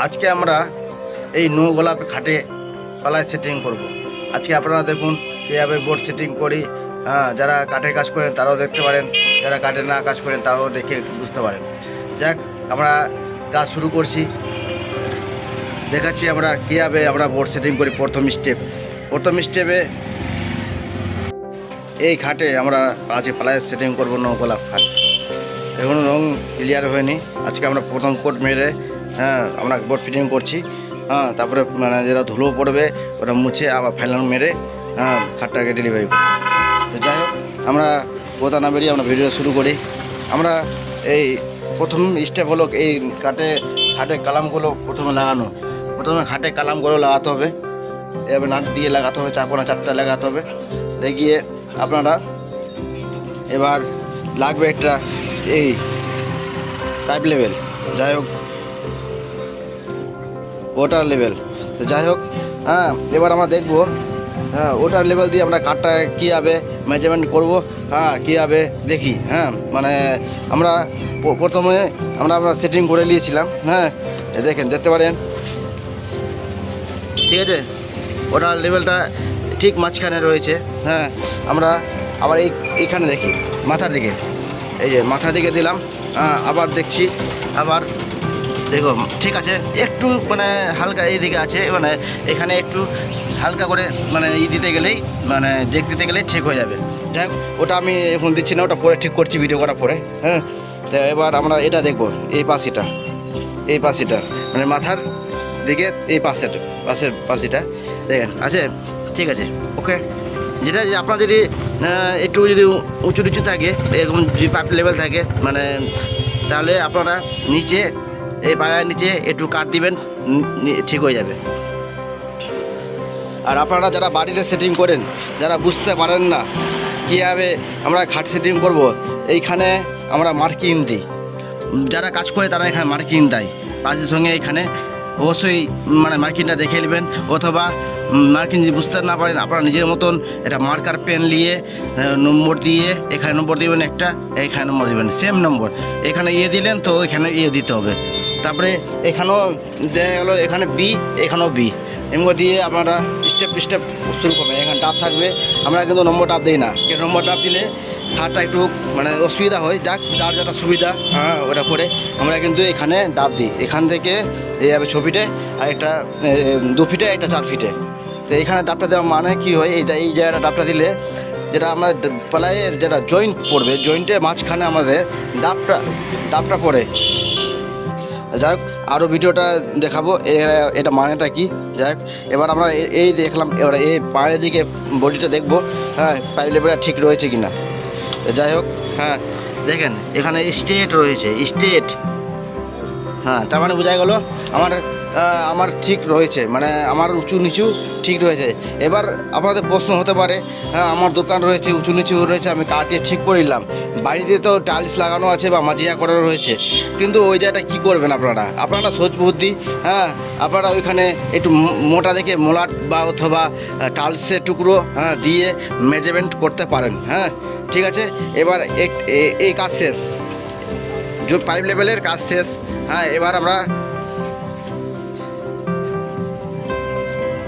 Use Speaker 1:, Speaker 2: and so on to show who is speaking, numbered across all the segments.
Speaker 1: আজকে আমরা এই নো গোলাপ খাটে পালায় সেটিং করব। আজকে আপনারা দেখুন কীভাবে বোর্ড সেটিং করি। যারা কাঠের কাজ করেন তারাও দেখতে পারেন, যারা কাঠের না কাজ করেন তারাও দেখে বুঝতে পারেন। যাক, আমরা কাজ শুরু করছি, দেখাচ্ছি আমরা কীভাবে আমরা বোর্ড সেটিং করি। প্রথম স্টেপে এই খাটে আমরা আজকে পালায় সেটিং করব নো গোলাপ খাট। এখনও রং ক্লিয়ার হয়নি। আজকে আমরা প্রথম কোট মেরে আমরা বোর্ড ফিটিং করছি। তারপরে মানে যেটা ধুলো পড়বে ওটা মুছে আবার ফাইনাল মেরে খাটটাকে ডেলিভারি করি। তো যাই হোক, আমরা কথা না বেরিয়ে আমরা ভিডিও শুরু করি। আমরা এই প্রথম স্টেপ হলো এই খাটে কালামগুলো প্রথমে খাটে কালামগুলো লাগাতে হবে। এবার নাট দিয়ে লাগাতে হবে, চারকোনা 4টা লাগাতে হবে। দেখিয়ে আপনারা এবার লাগবে একটা এই পাইপ লেভেল, যাই হোক ওয়াটার লেভেল। তো যাই হোক, এবার আমরা দেখবো ওয়াটার লেভেল দিয়ে আমরা কাঠটা কীভাবে মেজারমেন্ট করবো, কীভাবে দেখি। মানে আমরা প্রথমে আমরা সেটিং করে নিয়েছিলাম। দেখতে পারেন, ঠিক আছে। ওটার লেভেলটা ঠিক মাঝখানে রয়েছে। আমরা আবার এইখানে দেখি মাথার দিকে, এই যে মাথার দিকে দিলাম। আবার দেখছি, আবার দেখো ঠিক আছে, একটু মানে হালকা এই দিকে আছে, মানে এখানে একটু হালকা করে মানে দিতে গেলেই মানে জেক দিতে গেলেই ঠিক হয়ে যাবে। যাই হোক, ওটা আমি এখন দিচ্ছি না, ওটা পরে ঠিক করছি ভিডিও করার পরে। তো এবার আমরা এটা দেখবো, এই পাশিটা মানে মাথার দিকে এই পাশিটা দেখেন আছে, ঠিক আছে, ওকে। যেটা আপনার যদি একটু যদি উঁচু নিচু থাকে, এরকম যদি পাইপ লেভেল থাকে, মানে তাহলে আপনারা নিচে এই পায়ের নিচে একটু কাট দিবেন, ঠিক হয়ে যাবে। আর আপনারা যারা বাড়িতে সেটিং করেন, যারা বুঝতে পারেন না কীভাবে আমরা খাট সেটিং করব, এইখানে আমরা মার্কিং দিই। যারা কাজ করে তারা এখানে মার্কিং দেয় পাশের সঙ্গে। এখানে অবশ্যই মানে মার্কিংটা দেখে নেবেন, অথবা মার্কিং যদি বুঝতে না পারেন আপনারা নিজের মতন এটা মার্কার পেন নিয়ে নম্বর দিয়ে এখানে নম্বর দেবেন, একটা এখানে নম্বর দেবেন, সেম নম্বর। এখানে দিলেন তো এখানে দিতে হবে। তারপরে এখানেও দেওয়া গেলো, এখানে বি, এখানেও বি, এমন দিয়ে আপনারা স্টেপ শুরু করবেন। এখানে ডাব থাকবে, আমরা কিন্তু নম্বর ডাব দিই না। নম্বর ডাব দিলে খাটটা একটু মানে অসুবিধা হয়। যাক, যার যেটা সুবিধা ওটা করে আমরা কিন্তু এখানে ডাব দিই। এখান থেকে এইভাবে 6 ফিটে, আর একটা 2 ফিটে, একটা 4 ফিটে। তো এইখানে ডাবটা দেওয়া মানে কী হয়, এই জায়গাটা ডাবটা দিলে যেটা আমরা পালাইয়ের যেটা জয়েন্ট পড়বে, জয়েন্টের মাঝখানে আমাদের ডাবটা পড়ে। যাই হোক, আরও ভিডিওটা দেখাবো এটা মানেটা কি। যাই হোক, এবার আমরা এই দেখলাম, এবার এই পায়ের দিকে বডিটা দেখবো, পাইপ লেভেলটা ঠিক রয়েছে কিনা। যাই হোক, দেখেন এখানে স্ট্রেট রয়েছে, তার মানে বোঝা গেলো আমার ঠিক রয়েছে, মানে আমার উঁচু নিচু ঠিক রয়েছে। এবার আপনাদের প্রশ্ন হতে পারে, আমার দোকান রয়েছে, উঁচু নিচু রয়েছে, আমি কাটিয়ে ঠিক করে নিলাম, বাড়িতে তো টাইলস লাগানো আছে বা মাজিয়া করা রয়েছে, কিন্তু ওই জায়গাটা কী করবেন আপনারা সোচ বুদ্ধি, আপনারা ওইখানে একটু মোটা দেখে মোলাট বা অথবা টাইলসের টুকরো দিয়ে মেজারমেন্ট করতে পারেন। ঠিক আছে, এবার এই কাজ শেষ, যে পাইপ লেভেলের কাজ শেষ। এবার আমরা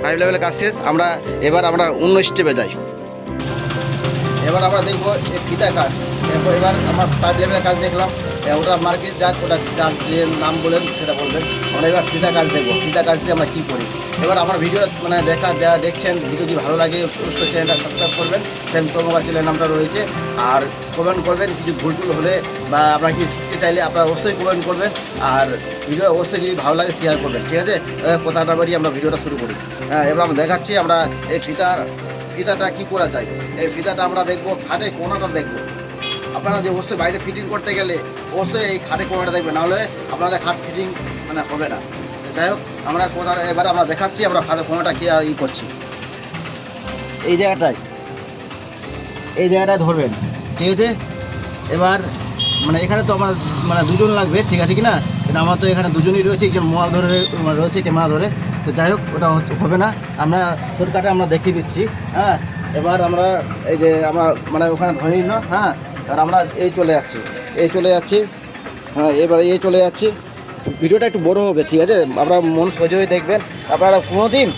Speaker 1: পাইপ লেভেলের কাজ শেষ, এবার আমরা অন্য স্টেপে যাই। এবার আমরা দেখবো এই ফিতা কাজ। এবার আমার পাইপ লেভেলের কাজ দেখলাম, ওটা মার্কেট যাক, ওটা যার যে নাম বলেন সেটা বলবেন। আমরা এবার ফিতা কাজ দেখবো, ফিতা কাজ দিয়ে আমরা কী করি। এবার আমার ভিডিও মানে দেখছেন, ভিডিও যদি ভালো লাগে অবশ্যই চ্যানেলটা সাবস্ক্রাইব করবেন। সেম মোবাইল চ্যানেল নামটা রয়েছে। আর কমেন্ট করবেন, কিছু ভুল হলে বা আপনারা কি শিখতে চাইলে আপনারা অবশ্যই কমেন্ট করবেন। আর ভিডিও অবশ্যই যদি ভালো লাগে শেয়ার করবেন। ঠিক আছে, কথাটা বাড়ি আমরা ভিডিওটা শুরু করি। এবার আমরা দেখাচ্ছি আমরা এই ফিতাটা কী করা যায়। এই ফিতাটা আমরা দেখবো, খাটে কোনাটা দেখবো। আপনারা যে অবশ্যই বাড়িতে ফিটিং করতে গেলে অবশ্যই এই খাটে কোনাটা দেখবেন, নাহলে আপনাদের খাট ফিটিং মানে হবে না। যাই হোক, আমরা এবার আমরা দেখাচ্ছি আমরা খাটের কোনাটা কী করছি। এই জায়গাটায় ধরবেন, ঠিক আছে। এবার মানে এখানে তো আমার মানে দুজন লাগবে, ঠিক আছে কি না। কিন্তু আমার তো এখানে দুজনই রয়েছে, একজন মোবাইল ধরে রয়েছে, ক্যামেরা ধরে। তো যাই হোক, ওটা হবে না, আমরা শর্টকাটে আমরা দেখিয়ে দিচ্ছি। এবার আমরা এই যে আমরা মানে ওখানে ধরে নিল, আর আমরা এই চলে যাচ্ছি, এবার এই চলে যাচ্ছি। ভিডিওটা একটু বড় হবে, ঠিক আছে? আপনারা মন সহ্য হয়ে দেখবেন। আপনারা কোনো দিন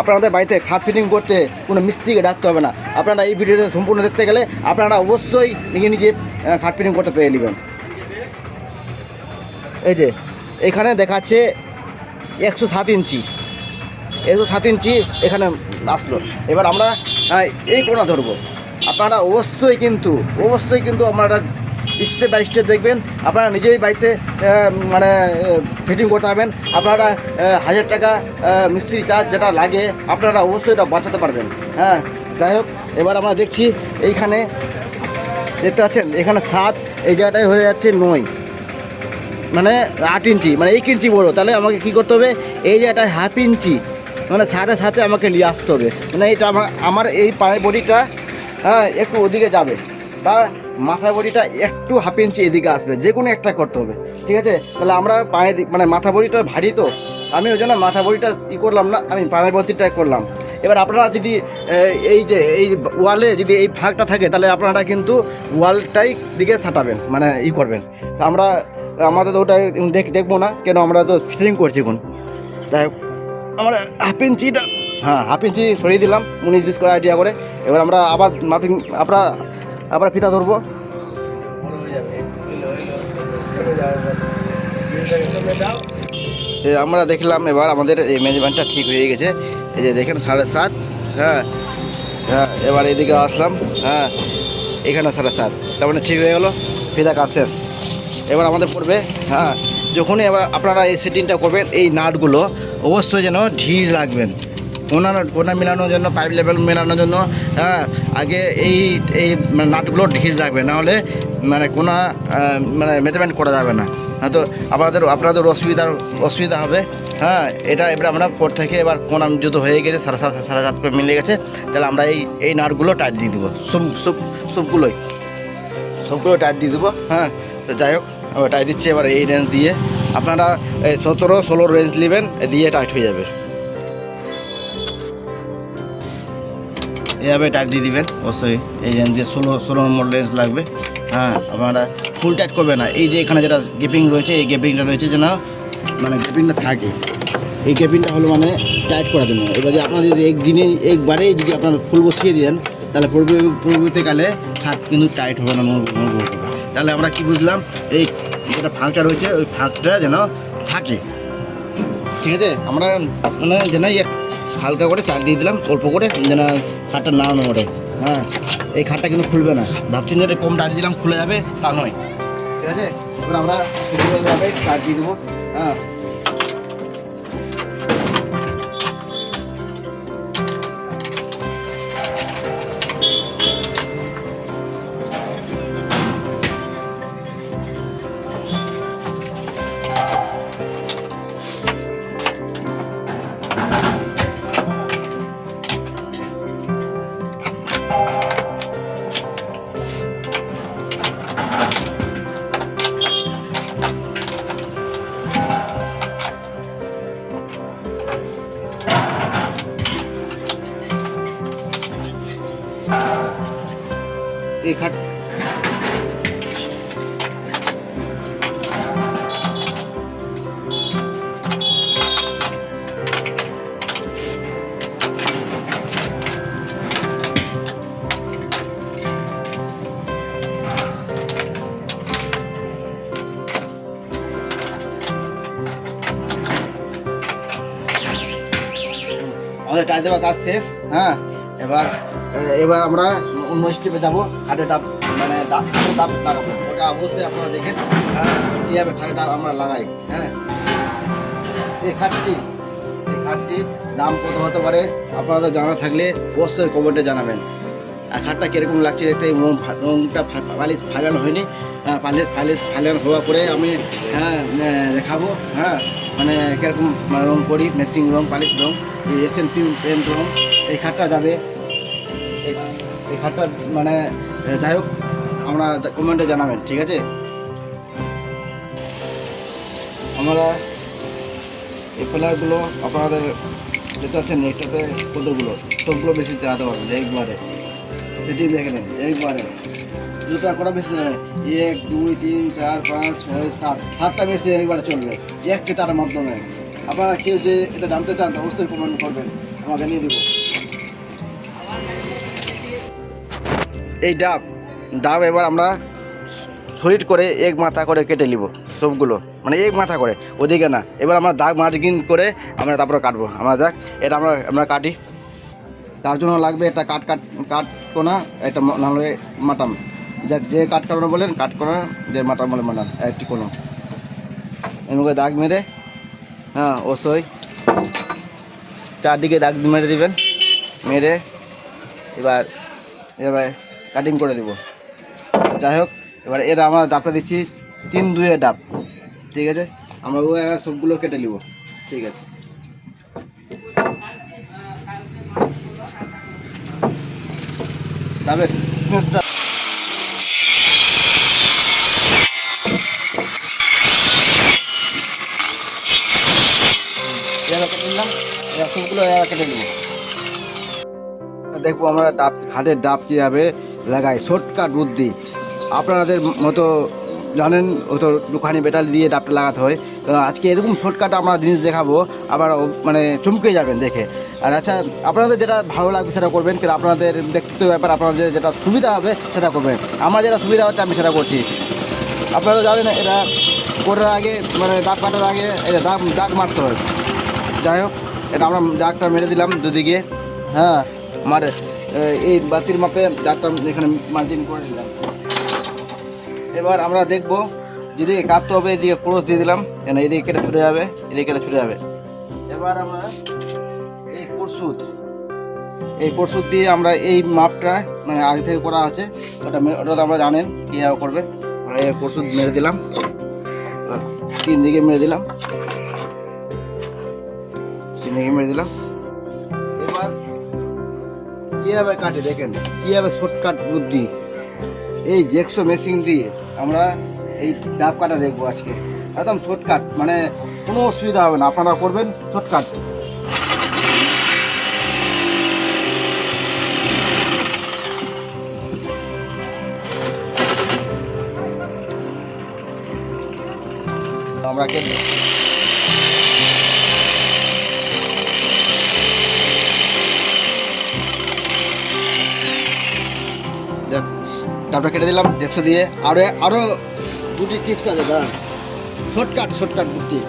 Speaker 1: আপনাদের বাড়িতে খাট ফিটিং করতে কোনো মিস্ত্রিকে ডাকতে হবে না। আপনারা এই ভিডিওতে সম্পূর্ণ দেখতে গেলে আপনারা অবশ্যই নিজে খাট ফিটিং করতে পেরে নেবেন। এই যে এখানে দেখাচ্ছে 107 ইঞ্চি, 107 ইঞ্চি এখানে আসলো। এবার আমরা এই কোণা ধরবো। আপনারা অবশ্যই কিন্তু আপনারা স্টেপ বাই স্টেপ দেখবেন। আপনারা নিজেই বাড়িতে মানে ফিটিং করতে পারবেন। আপনারা 1000 টাকা মিস্ত্রি চার্জ যেটা লাগে আপনারা অবশ্যই এটা বাঁচাতে পারবেন। যাই হোক, এবার আমরা দেখছি এইখানে দেখতে পাচ্ছেন এখানে 7, এই জায়গাটায় হয়ে যাচ্ছে 9, মানে 8 ইঞ্চি, মানে 1 ইঞ্চি বড়ো। তাহলে আমাকে কী করতে হবে, এই জায়গাটায় 1/2 ইঞ্চি মানে 7.5 আমাকে নিয়ে আসতে হবে। মানে এটা আমার এই পায়ের বডিটা একটু ওদিকে যাবে, বা মাথার বডিটা একটু 1/2 ইঞ্চি এদিকে আসবে, যে কোনো একটা করতে হবে, ঠিক আছে? তাহলে আমরা পায়ে মানে মাথা বডিটা ভারী, তো আমি ওই জন্য মাথা বডিটা করলাম না, আমি পায়ের বডিটাই করলাম। এবার আপনারা যদি এই ওয়ালে যদি এই ভাগটা থাকে তাহলে আপনারা কিন্তু ওয়ালটাই দিকে সাটাবেন, মানে করবেন। তা আমাদের তো ওটা দেখবো না, কেন আমরা তো ফিটিং করছি এখন। তাই আমরা 1/2 ইঞ্চিটা 1/2 ইঞ্চি সরিয়ে দিলাম 19-20 করে আইডিয়া করে। এবার আমরা আবার মাপিং আবার ফিতা ধরবো। আমরা দেখলাম এবার আমাদের এই মেজারমেন্টটা ঠিক হয়ে গেছে। এই যে দেখেন 7.5, এবার এদিকে আসলাম, এখানে 7.5, তার মানে ঠিক হয়ে গেলো, ফিতা কাজ শেষ। এবার আমাদের পড়বে যখনই এবার আপনারা এই সেটিংটা করবেন, এই নাটগুলো অবশ্যই যেন ঢিল রাখবেন। কোনা মেলানোর জন্য, পাইপ লেভেল মেলানোর জন্য আগে এই নাটগুলো ঢিল রাখবেন, নাহলে মানে কোনা মানে মেজারমেন্ট করা যাবে না, তো আপনাদের অসুবিধা হবে। এটা এবার আমরা পর থেকে এবার কোনা যত হয়ে গেছে 7.5 করে মিলে গেছে, তাহলে আমরা এই নাটগুলো টাইট দিয়ে দেবো, সবগুলো টাইট দিয়ে দেবো। তো যাই হোক, টাইট দিচ্ছে। এবার এই রেঞ্জ দিয়ে আপনারা 17-16 রেঞ্জ নেবেন, দিয়ে টাইট হয়ে যাবে। এভাবে টাইট দিয়ে দিবেন অবশ্যই। এই রেঞ্জ দিয়ে 16 নম্বর রেঞ্জ লাগবে। আপনারা ফুল টাইট করবে না। এই যে এখানে যেটা গ্যাপিং রয়েছে, এই গ্যাপিংটা রয়েছে যেন মানে গ্যাপিংটা থাকে, এই গ্যাপিংটা হলো মানে টাইট করার জন্য। এবার যে আপনারা যদি একবারেই যদি আপনারা ফুল বসিয়ে দেন, তাহলে পরবর্তীকালে খাট কিন্তু টাইট হবে না, তাহলে আমরা কি বুঝলাম, এই যেটা ফাঁকটা রয়েছে ওই ফাঁকটা যেন থাকে, ঠিক আছে? আমরা মানে যেন হালকা করে টাইট দিয়ে দিলাম, অল্প করে, যেন খাটটা না নড়ে। এই খাটটা কিন্তু খুলবে না। ভাবছেন যে কম টাইট দিলাম খুলে যাবে, তা নয়, ঠিক আছে? এবার আমরা সুন্দরভাবে টাইট দিয়ে দেবো। এই খাট আমাদের টাইট দেওয়া কাজ শেষ। এবার আমরা অন্য স্টেপে যাবো। খাটের ডাব মানে ডাব লাগাবো, ওটা অবশ্যই আপনারা দেখেন কীভাবে খাটের ডাব আমরা লাগাই। এই খাটটি দাম কত হতে পারে আপনাদের জানা থাকলে অবশ্যই কমেন্টে জানাবেন। আর খাটটা কীরকম লাগছে দেখতে, রঙটা পালিশ ফালানো হয়নি, পালিশ ফালানো হওয়ার পরে আমি দেখাবো। মানে কীরকম রঙ করি, মেসিং রঙ, পালিশ রঙ, এশিয়ান পেন্ট রঙ। এই খাটটা যাবে, এই খাটটা মানে যাই হোক আমরা কমেন্টে জানাবেন, ঠিক আছে? আমরা এই প্লাগুলো আপনাদের দেখতে পাচ্ছেন, এটাতে কতগুলো, সবগুলো বেশি চালাতে পারবেন একবারে। সেটি দেখে নেন একবারে, দুটা কটা মেশিন হবে, 1 2 3 4 5 6 7, 7টা মেশিন একবারে চলবে এক কেতার মাধ্যমে। আপনারা কেউ যে এটা জানতে চান অবশ্যই কমেন্ট করবেন, আমাকে নিয়ে দেবো। এই ডাব এবার আমরা সলিড করে এক মাথা করে কেটে নিব সবগুলো, মানে এক মাথা করে, ওদিকে না। এবার আমরা দাগ মার্জিন করে আমরা তারপরে কাটবো। আমরা দেখ এটা আমরা কাটি, তার জন্য লাগবে একটা কাঠকোনা, একটা নাহলে মাটাম, যাক যে কাঠকোনা বলেন কাঠকোনা, যে মাটাম বলে মাটাম, একটি কোনো এমনি দাগ মেরে, হ্যাঁ অবশ্যই চারদিকে দাগ মেরে দিবেন, মেরে এবার কাটিং করে দেব। যাই হোক, এবার এটা আমরা ডাবটা দিচ্ছি 3-2 ডাব, ঠিক আছে। আমরা সবগুলো কেটে নিব, ঠিক আছে। ডাবের থিকনেসটা কেটে নিলাম, সবগুলো কেটে নিব। দেখবো আমরা ঘাটের ডাব কীভাবে লাগাই, শর্টকাট বুদ্ধি। আপনাদের মতো জানেন হয়তো দোকানি বেটাল দিয়ে ডাবটা লাগাতে হয়, আজকে এরকম শর্টকাট আমরা জিনিস দেখাবো, আবার মানে চমকে যাবেন দেখে। আর আচ্ছা, আপনাদের যেটা ভালো লাগবে সেটা করবেন, কিন্তু আপনাদের ব্যক্তিগত ব্যাপার, আপনাদের যেটা সুবিধা হবে সেটা করবেন। আমার যেটা সুবিধা হচ্ছে আমি সেটা করছি। আপনারা জানেন এটা করার আগে, মানে ডাব কাটার আগে এটা দাগ মারতে হয়। যাই হোক, এটা আমরা দাগটা মেরে দিলাম দুদিকে, হ্যাঁ আমার এই বাতির মাপে দাগটা এখানে মার্জিন করে দিলাম। এবার আমরা দেখবো যেদিকে কাটতে হবে এদিকে ক্রস দিয়ে দিলাম, কেন এদিকে কেটে ছুটে যাবে, এদিকে কেটে ছুটে যাবে। এবার আমরা এই পরশুত দিয়ে আমরা এই মাপটা মানে আগে থেকে করা আছে, ওটা তো আমরা জানেন কীভাবে করবে। আমরা এই পরশুত মেরে দিলাম, 3 দিকে মেরে দিলাম, 3 দিকে মেরে দিলাম। এবার কীভাবে কাটে দেখেন, কীভাবে শর্টকাট বুদ্ধি, এই জ্যাকসো মেশিন দিয়ে আমরা এই ডাব কাটা দেখবো আজকে, একদম শর্টকাট, মানে কোনো অসুবিধা হবে না, আপনারা করবেন শর্টকাট। আমরা কেটে ডাবটা কেটে দিলাম জ্যাকসো দিয়ে। আরও 2টি টিপস আছে, দাঁড়ান, শর্টকাট বুদ্ধি।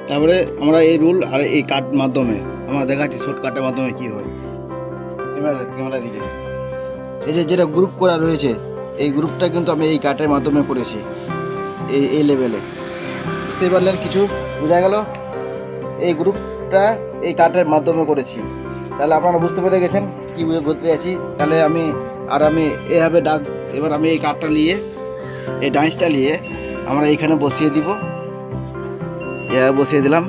Speaker 1: তারপরে আমরা এই রুল আর এই কাট মাধ্যমে আমরা দেখাচ্ছি শর্টকাটের মাধ্যমে কী হয়। ক্যামেরা দিকে এই যেটা গ্রুপ করা রয়েছে, এই গ্রুপটা কিন্তু আমি এই কাটের মাধ্যমে করেছি, এই লেভেলে, বুঝতে পারলেন? কিছু বোঝা গেল? এই গ্রুপটা এই কাটের মাধ্যমে করেছি, তাহলে আপনারা বুঝতে পেরে গেছেন কী বলতে চাইছি। তাহলে আমি এভাবে এবার আমি এই কাঠটা নিয়ে, এই ডাইসটা নিয়ে আমরা এইখানে বসিয়ে দিব, বসিয়ে দিলাম।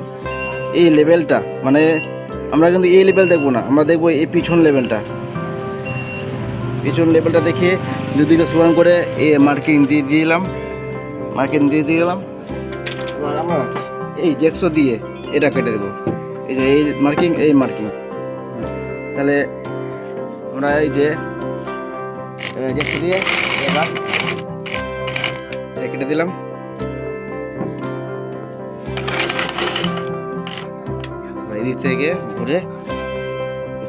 Speaker 1: এই লেভেলটা মানে আমরা কিন্তু এই লেভেল দেখবো না, আমরা দেখবো এই পিছন লেভেলটা দেখিয়ে দুদিকে সমান করে এই মার্কিং দিয়ে দিলাম। এবার আমরা এই জ্যাকসো দিয়ে এটা কেটে দেবো, এই যে এই মার্কিং। তাহলে আমরা এই যে জ্যাকসো দিয়ে এবার কেটে দিলাম। এদিক থেকে ঘুরে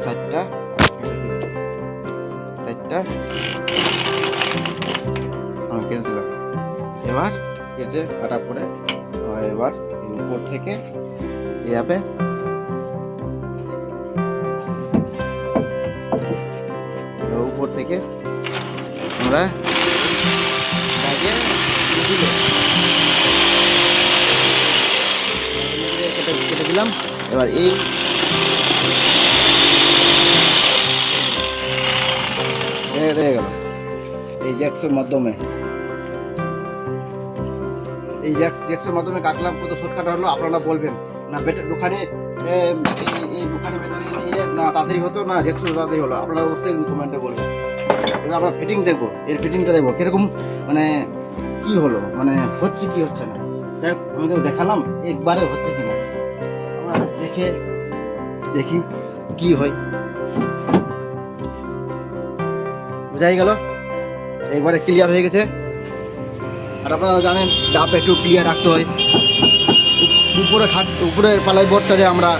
Speaker 1: সাইডটা কেটে দিলাম। এবার কেটে কাটা পরে এবার উপর থেকে এভাবে আমরা কেটে দিলাম। এবার এই হয়ে গেল এই জ্যাকসোর মাধ্যমে, জ্যাকসোর মাধ্যমে কাটলাম। কত শর্টকাট হলো আপনারা বলবেন না, দোকানে এই দোকানে না তাড়াতাড়ি হতো না জ্যাকসো তাড়াতাড়ি হলো, আপনারা অবশ্যই কমেন্টে বলবেন। এবার আমরা ফিটিং দেখবো, এর ফিটিংটা দেখবো কীরকম, মানে কি হলো, মানে হচ্ছে কি হচ্ছে না। যাই হোক, আমি তো দেখালাম একবারে হচ্ছে কি না, আমরা দেখি কি হয়। বোঝাই গেল, একবারে ক্লিয়ার হয়ে গেছে। আর আপনারা জানেন ডাব একটু ক্লিয়ার রাখতে হয়। উপরের পালাই বোর্ডটা যে আমরা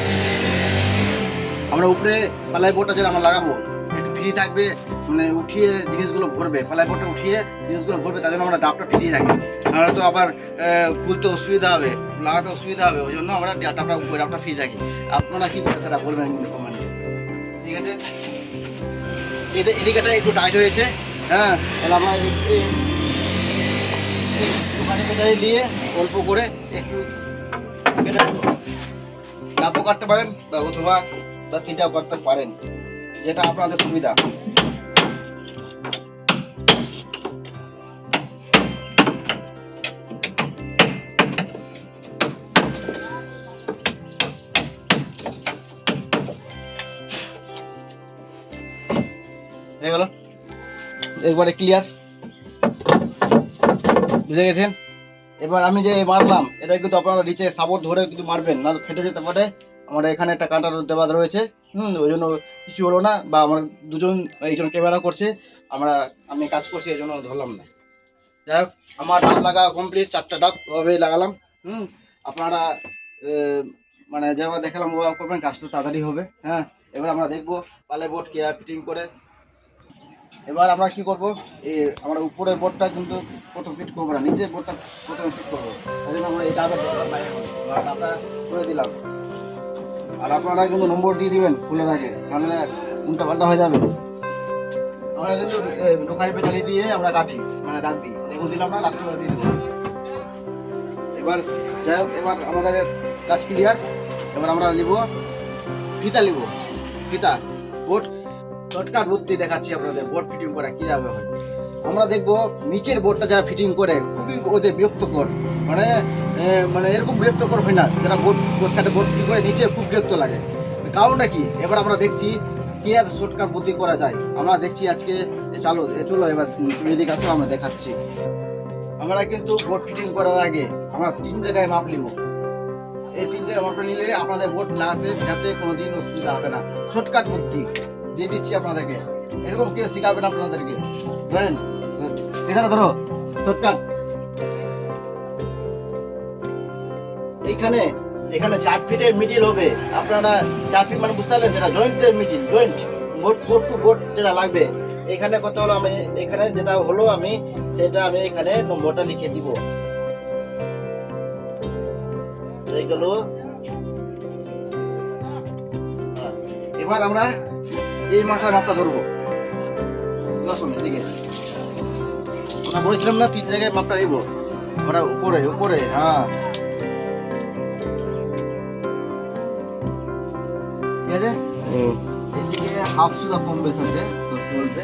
Speaker 1: উপরে পালাই বোর্ডটা যে আমরা লাগাবো একটু ফ্রি থাকবে, মানে উঠিয়ে জিনিসগুলো ভরবে, পালাই বোর্ডটা উঠিয়ে জিনিসগুলো ভরবে, তার জন্য আমরা ডাবটা ফ্রি রাখি। আমরা তো আবার খুলতে অসুবিধা হবে, লাগাতে অসুবিধা হবে, ওই জন্য আমরা ডাবটা ফ্রি রাখি। আপনারা কি করেন সেটা বলবেন কিন্তু কমেন্টে, ঠিক আছে? এদিকেটা একটু টাইট হয়েছে, হ্যাঁ, তাহলে আমরা কেটে নিয়ে অল্প করে একটু কেটে ডাবও কাটতে পারেন অথবা তিনটাও করতে পারেন, যেটা আপনাদের সুবিধা। হয়ে গেল, একবারে ক্লিয়ার, বুঝে গেছেন? এবার আমি যে মারলাম এটা কিন্তু আপনারা নিচে সাপোর্ট ধরে কিন্তু মারবেন, না ফেটে যেতে পারে। আমার এখানে একটা কাঁটার দেওয়া রয়েছে, ওই জন্য কিছু হলো না, বা আমার এইজন ক্যামেরা করছে, আমি কাজ করছি এই জন্য ধরলাম না। যাই হোক, আমার ডাব লাগা কমপ্লিট, 4টা ডাব ওভাবে লাগালাম। আপনারা মানে যেভাবে দেখালাম ওভাবে করবেন, কাজটা তাড়াতাড়ি হবে। হ্যাঁ, এবার আমরা দেখবো পালে বোর্ড কে ফিটিং করে। এবার আমরা কি করব, এই আমরা উপরের বোর্ডটা কিন্তু প্রথম ফিট করবো না, নিচের বোর্ডটা প্রথমে ফিট করবো। তাই জন্য আমরা এই ডাবের ডাবটা করে দিলাম। আর আপনারা কিন্তু নম্বর দিয়ে দিবেন খুলে আগে, তাহলে উল্টা পাল্টা হয়ে যাবে। আমরা কিন্তু ঢোকারি পেটালি দিয়ে আমরা কাটি, মানে দাগ দিই, দেখুন দিলাম না, লাস্ট দিয়ে দেবো। এবার যাই হোক, এবার আমাদের কাজ ক্লিয়ার। এবার আমরা নিব ফিতা, ফিতা বোর্ড শর্টকাট বুদ্ধি দেখাচ্ছি আপনাদের, বোর্ড ফিটিং করা কীভাবে হয়। আমরা দেখবো নিচের বোর্ডটা যারা ফিটিং করে খুবই ওদের বিরক্তকর, মানে এরকম বিরক্তকর হয় না, যারা বোর্ড ফিটিং করে নিচে খুব বিরক্ত লাগে। কারণটা কি, এবার আমরা দেখছি কীভাবে শর্টকাট বুদ্ধি করা যায়। আমরা দেখছি আজকে, চলো এবার তুমি এদিকে আসো, আমরা দেখাচ্ছি। আমরা কিন্তু বোর্ড ফিটিং করার আগে আমরা 3 জায়গায় মাপ নিব। এই 3 জায়গায় মাপ নিলে আপনাদের বোর্ড লাগাতে যাতে কোনোদিন অসুবিধা হবে না। শর্টকাট বুদ্ধি দিয়ে দিচ্ছি আপনাদেরকে, এরকম কেউ শিখাবেন আপনাদেরকে। ধরেন এখানে ধরো শর্টকাট, এখানে 4 ফিটের মিডিল হবে। আপনারা 4 ফিট মানে বুঝতে পারলেন, যেটা জয়েন্টের middle, joint board to board যেটা লাগবে। এখানে কত হলো, আমি এখানে যেটা হলো সেটা আমি এখানে নম্বরটা লিখে দিব। এইগুলো এবার আমরা এই মাপটা ধরবো। এদিকে আমরা বলেছিলাম না 3 জায়গায় মাপটা নিব, আমরা উপরে হ্যাঁ, ঠিক আছে। এইদিকে হাফ সুদা কম বেশ আছে, তো চলবে।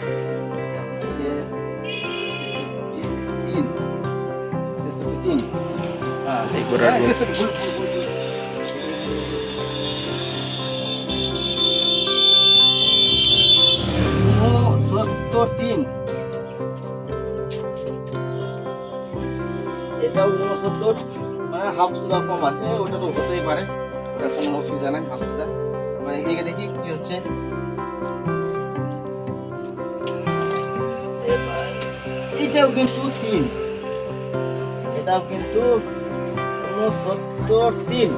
Speaker 1: এটাও 69, মানে হাফ সুদা কম আছে, ওটা তো হতেই পারে, ওটা কোনো অসুবিধা নাই। হাফ সুদা এদিকে দেখি কি হচ্ছে। এটাও কিন্তু 3, এটাও কিন্তু 69,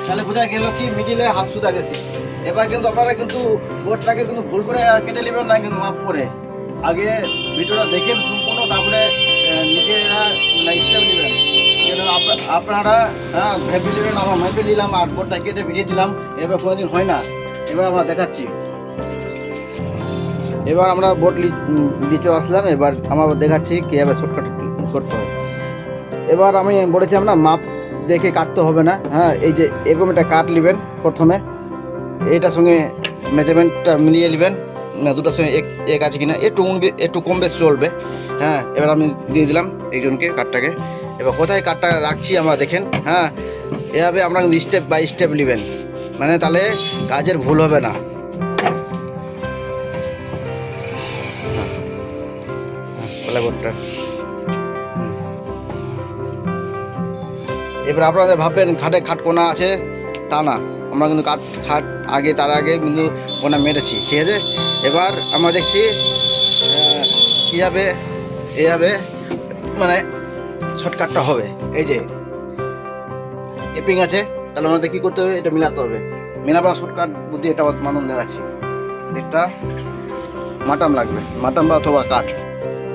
Speaker 1: তাহলে বোঝা গেল কি মিডিলে হাফ সুদা বেশি। এবার কিন্তু আপনারা কিন্তু বোর্ডটাকে কিন্তু ভুল করে কেটে নেবেন না, কিন্তু মাপ করে আগে ভিডিওটা দেখেন সম্পূর্ণ, তারপরে নিজেরা স্টেপ নেবেন। আপনারা ভেবে নেবেন আমার মেপে নিলাম আর বোর্ডটা কেটে ভিডিয়ে দিলাম, এবার কোনোদিন হয় না। এবার আমরা দেখাচ্ছি, এবার আমরা বোর্ড নিচে আসলাম, এবার আমরা দেখাচ্ছি কীভাবে শর্টকাট করতে হয়। এবার আমি বলেছিলাম না মাপ দেখে কাটতে হবে না, হ্যাঁ, এই যে এরকম একটা কাট নেবেন প্রথমে, এইটার সঙ্গে মেজারমেন্টটা মিলিয়ে নেবেন, দুটোর সঙ্গে এক আছে কিনা, একটু কম বেশ চলবে। হ্যাঁ, এবার আমি দিয়ে দিলাম একজনকে কাঠটাকে। এবার কোথায় কাঠটা রাখছি আমরা দেখেন, হ্যাঁ, এভাবে আমরা স্টেপ বাই স্টেপ নেবেন, মানে তাহলে কাজের ভুল হবে না। বোর্ডটা এবার আপনারা ভাববেন খাটে কোনা আছে, তা না, আমরা কিন্তু খাট তার আগে কিন্তু কোনা মেরেছি, ঠিক আছে। এবার আমরা দেখছি কীভাবে এইভাবে মানে শর্টকাটটা হবে। এই যে কেপিং আছে, তাহলে আমাদের কী করতে হবে, এটা মিলাতে হবে। মেলাবার শর্টকাট বুদ্ধি এটা মানুষ দেখাচ্ছি। একটা মাটাম লাগবে, মাটাম বা অথবা কাঠ।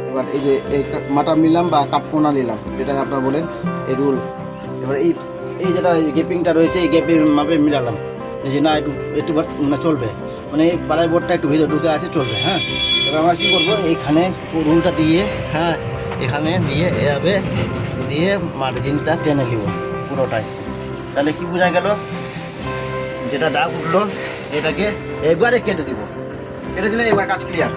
Speaker 1: এবার এই যে এই মাটাম নিলাম বা কাঠপোনা নিলাম, যেটা আপনারা বলেন এই রুল। এবার এই যেটা গেপিংটা রয়েছে, এই গেপিং মাপে মিলালাম যে না একটু মানে চলবে, মানে এই পালাই বোর্ডটা একটু ভিতরে ঢুকে আছে, চলবে। হ্যাঁ, এবার আমরা কী করবো, এইখানে রুলটা দিয়ে, হ্যাঁ এখানে দিয়ে এভাবে দিয়ে মার্জিনটা টেনে নিব পুরোটাই। তাহলে কি বোঝা গেল, যেটা দাগ উঠলো এটাকে একবারে কেটে দিব, কেটে দিলে এবার কাজ ক্লিয়ার।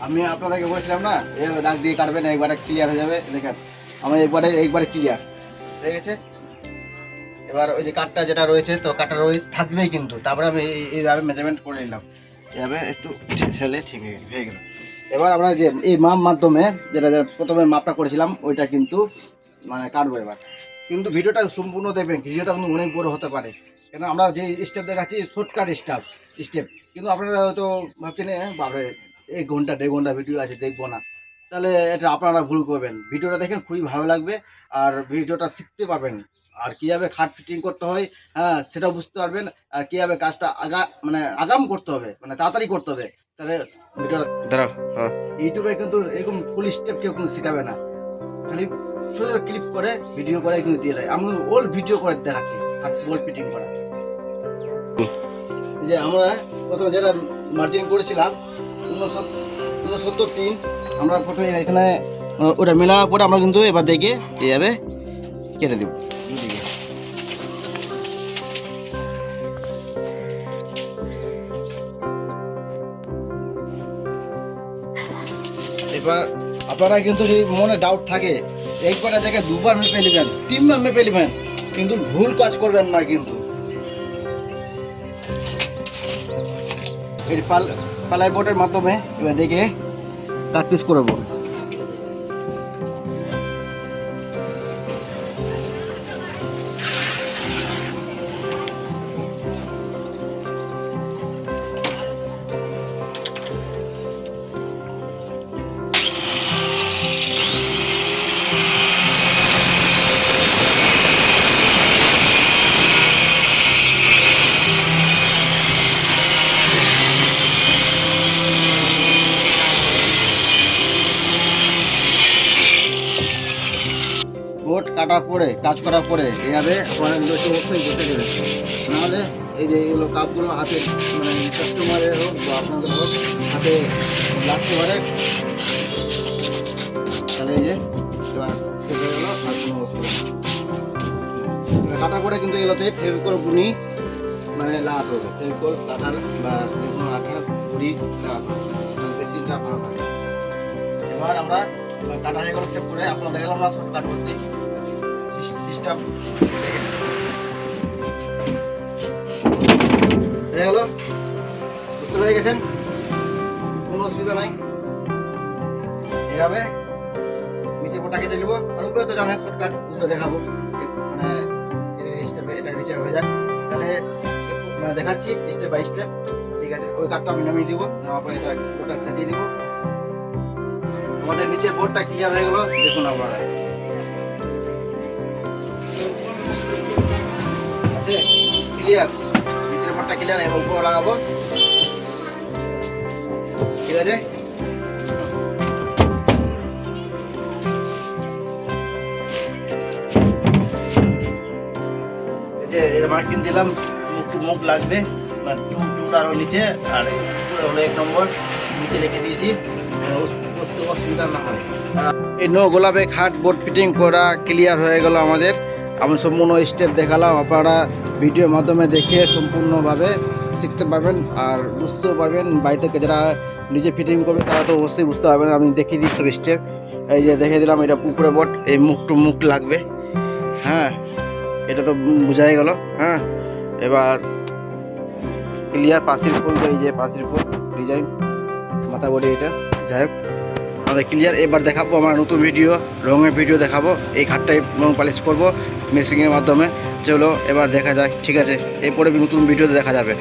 Speaker 1: আমি আপনাদেরকে বলেছিলাম না, এইভাবে দাগ দিয়ে কাটবেন, একবারে ক্লিয়ার হয়ে যাবে। দেখেন আমার একবারে ক্লিয়ার হয়ে গেছে। এবার ওই যে কাঠটা যেটা রয়েছে, তো কাঠটা থাকবেই কিন্তু, তারপরে আমি এইভাবে মেজারমেন্ট করে নিলাম, এইভাবে একটু ছেলে ঠিক হয়ে গেল। এবার আমরা যে এই মাধ্যমে যেটা প্রথমে মাপটা করেছিলাম, ওইটা কিন্তু মানে কাটবো এবার। কিন্তু ভিডিওটা সম্পূর্ণ দেখবেন, ভিডিওটা কিন্তু অনেক বড় হতে পারে, কেন আমরা যে স্টেপ দেখাচ্ছি শর্টকাট স্টেপ, কিন্তু আপনারা হয়তো ভাবছেন বাবরে 1 ঘন্টা 1.5 ঘন্টা ভিডিও আছে, দেখবো না। তাহলে এটা আপনারা ভুল করবেন। ভিডিওটা দেখেন, খুবই ভালো লাগবে, আর ভিডিওটা শিখতে পারবেন, আর কীভাবে খাট ফিটিং করতে হয়, হ্যাঁ সেটাও বুঝতে পারবেন, আর কীভাবে কাজটা আগাম করতে হবে, মানে তাড়াতাড়ি করতে হবে। তাহলে ভিডিও দাঁড়াও, হ্যাঁ ইউটিউবে কিন্তু এরকম ফুল স্টেপ কেউ কিন্তু শেখাবে না, খালি ছোটো ক্লিপ করে ভিডিও করে কিন্তু দিয়ে দেয়। আমি ওল্ড ভিডিও করে দেখাচ্ছি খাট ওল্ড ফিটিং করা। যে আমরা প্রথমে যেটা মার্জিন করেছিলাম 69.3, আমরা প্রথমে এখানে ওটা মেলার পরে আমরা কিন্তু এবার দেখে এইভাবে কেটে দেব। এবার আপনারা কিন্তু যদি মনে ডাউট থাকে, একবারের জায়গায় 2বার মেপে নেবেন, 3বার মেপে নেবেন, কিন্তু ভুল কাজ করবেন না কিন্তু। এই পালাই বোর্ডের মাধ্যমে এবার দেখে কাট পিস করবো। বোর্ড কাটার পরে, কাজ করার পরে এইভাবে অনেক লোক অবশ্যই বসে দেবে, নাহলে এই যে এগুলো কাপগুলো হাতে, মানে কাস্টমারের হোক বা আপনাদের হোক, হাতে লাগতে পারে। তাহলে এই যে এবার শেষ হয়ে গেল, আর কোনো অসুবিধা নেই। কাটার পরে কিন্তু এগুলোতে ফেভিকল গুনি মানে লাগাতে হবে, ফেভিকল কাটার বা যে কোনো আঠার গুড়ি লাগাতে হবে, মেশিনটা ভালো থাকে। এবার আমরা কাটা হয়ে গেল সেভ করে, আপনারা দেখলাম আমরা শর্টকাট করতে সিস্টেম হয়ে গেল। বুঝতে পেরে গেছেন, কোনো অসুবিধা নাই। এভাবে নিচে পোটা কেটে নেবো, আর উপরে তো জানেন শর্টকাট, উপরে দেখাবো, মানে স্টেপে এটা নিচে হয়ে যায়। তাহলে মানে দেখাচ্ছি স্টেপ বাই স্টেপ, ঠিক আছে। ওই কাঠটা আমি নামিয়ে দিব, নামার পরে এটা ওটা সাজিয়ে দিব। আমাদের নিচে বোর্ডটা ক্লিয়ার হয়ে গেল, দেখুন আপনারা আছে ক্লিয়ার, নিচের বোর্ডটা ক্লিয়ার, এবং উপরে লাগাবো, ঠিক আছে। এই যে এর মার্কিং দিলাম, মুখ লাগবে আরো নিচে, আর হলো 1 নম্বর নিচে রেখে দিয়েছি, অসুবিধা না হয়। এই নো গোলাপে খাট বোর্ড ফিটিং করা ক্লিয়ার হয়ে গেল আমাদের। আমি সম্পূর্ণ স্টেপ দেখালাম, আপনারা ভিডিওর মাধ্যমে দেখে সম্পূর্ণভাবে শিখতে পারবেন আর বুঝতেও পারবেন। বাড়ি থেকে যারা নিজে ফিটিং করবে তারা তো অবশ্যই বুঝতে পারবেন। আমি দেখিয়ে দিই সব স্টেপ, এই যে দেখে দিলাম, এটা পুকুরে বট, এই মুখ লাগবে, হ্যাঁ এটা তো বোঝাই গেল। হ্যাঁ এবার ক্লিয়ার পাশের ফুল, এই যে পাশের ফুল ডিজাইন মাথা বডি, এটা যাই হোক আমাদের ক্লিয়ার। এবার দেখাবো আমার নতুন ভিডিও, রঙের ভিডিও দেখাবো। এই খাটটাই রং পালিশ করবো মেশিনের মাধ্যমে। চলো এবার দেখা যায়, ঠিক আছে, এরপরে নতুন ভিডিওতে দেখা যাবে।